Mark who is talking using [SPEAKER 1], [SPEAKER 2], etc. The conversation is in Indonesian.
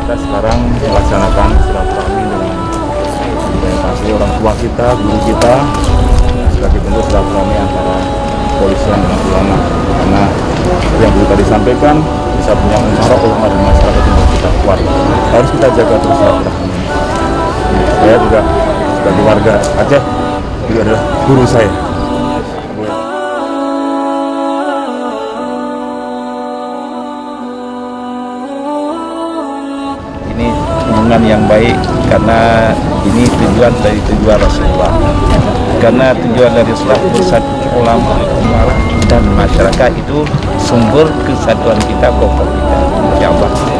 [SPEAKER 1] kita sekarang melaksanakan silaturahmi dengan pasti orang tua kita, guru kita, sebagai bentuk silaturahmi antara kepolisian dengan ulama. Karena yang perlu tadi sampaikan bisa punya pengaruh ulama dan masyarakat yang harus kita kuat. Harus kita jaga terus silaturahmi. Saya juga sebagai warga Aceh juga adalah guru saya.
[SPEAKER 2] Ini hubungan yang baik karena ini tujuan dari tujuan Rasulullah. Karena tujuan dari Rasulullah bersatu ulama dan masyarakat itu sumber kesatuan kita, kokoh kita. Insya Allah.